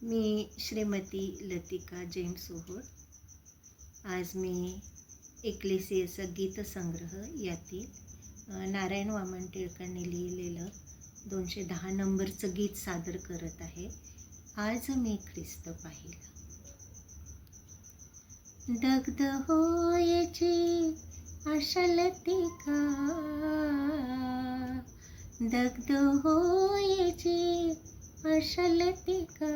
मी Shrimati Latika James सोहोर. आज मी एक्लेसियाचा गीतसंग्रह यातील नारायण वामन टिळकांनी लिहिलेलं 210 नंबरचं गीत सादर करत आहे. आज मी ख्रिस्त पाहिला. दग्ध होयची आशा लतिका, दग्ध होयची आशा लतिका,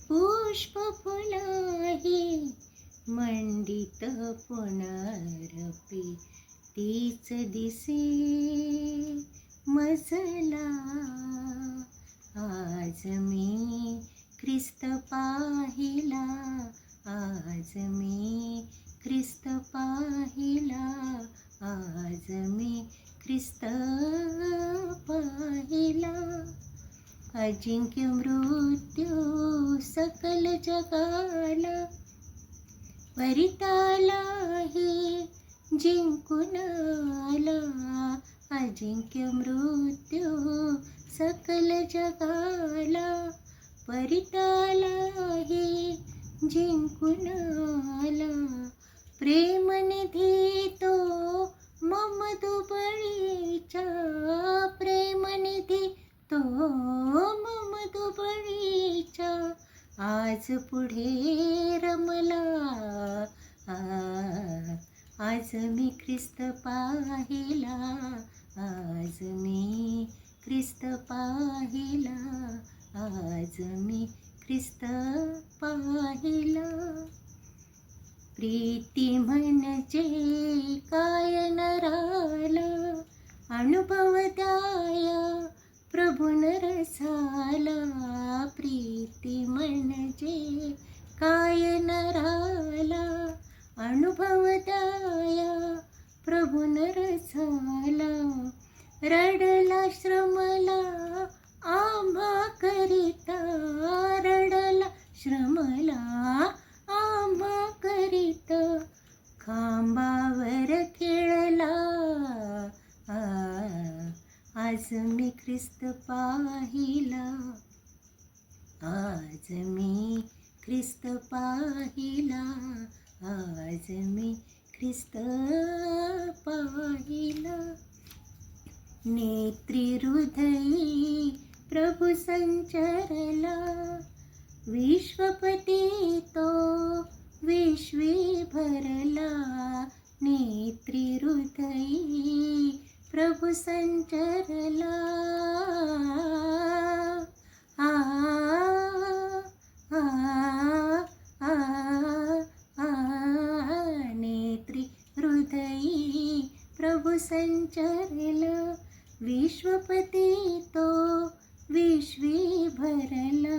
पुष्प फुलाही मंडित पुनरपी तीच दिसे मजला. आज मी ख्रिस्त पाहिला, आज मी ख्रिस्त पाहिला, आज मी ख्रिस्त पाहिला. अजिंक्य मृत्यू सकल जगाला, परितालाही जिंकून आला. अजिंक्य मृत्यू सकल जगाला, परितालाही जिंकून आला. प्रेमनिधी तो मम दुबळीचा, प्रेमनिधी तो मम दुबळीचा, आज पुढे रमला. आज मी ख्रिस्त पाहिला, आज मी ख्रिस्त पाहिला, आज मी ख्रिस्त पाहिला. प्रीती म्हणजे काय नराला, अनुभव द्याया प्रभून रसाला. प्रीती म्हणजे काय नराला, अनुभव द्याया प्रभून रसाला. रडला श्रमला आम्हा करिता, रडला श्रमला आम्हा करिता, खांबावर खेळला. आज मी ख्रिस्त पाहिला, आज मी ख्रिस्त पाहिला, आज मी ख्रिस्त पाहिला. नेत्री हृदयी प्रभु संचरला, विश्वपती तो विश्वी भरला. नेत्री हृदयी प्रभु संचरला. आ आ आ आ नेत्री हृदयी प्रभु संचरला, विश्वपती तो विश्वी भरला.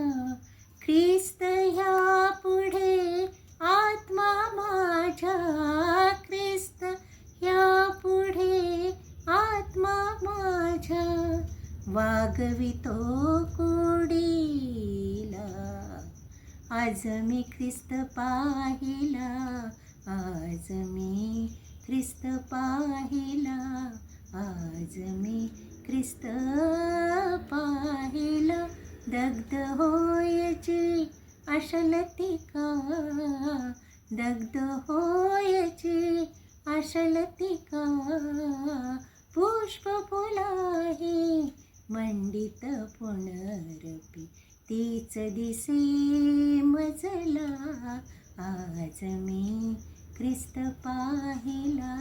ख्रिस्त ह्या पुढे आत्मा माझा, ख्रिस्त ह्या पुढे आत्मा माझा, वागवितो कोडीला. आज मी ख्रिस्त पाहिला, आज मी ख्रिस्त पाहिला, आज मी ख्रिस्त पाहिला. दग्ध होयची आशा लतिका, दग्ध होयची आशा लतिका, पुष्प फुलाही मंडित पुनरपी तीच दिसे मजला. आज मी ख्रिस्त पाहिला,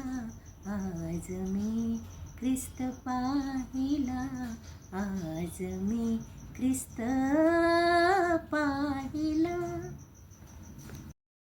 आज मी ख्रिस्त पाहिला, आज मी ख्रिस्त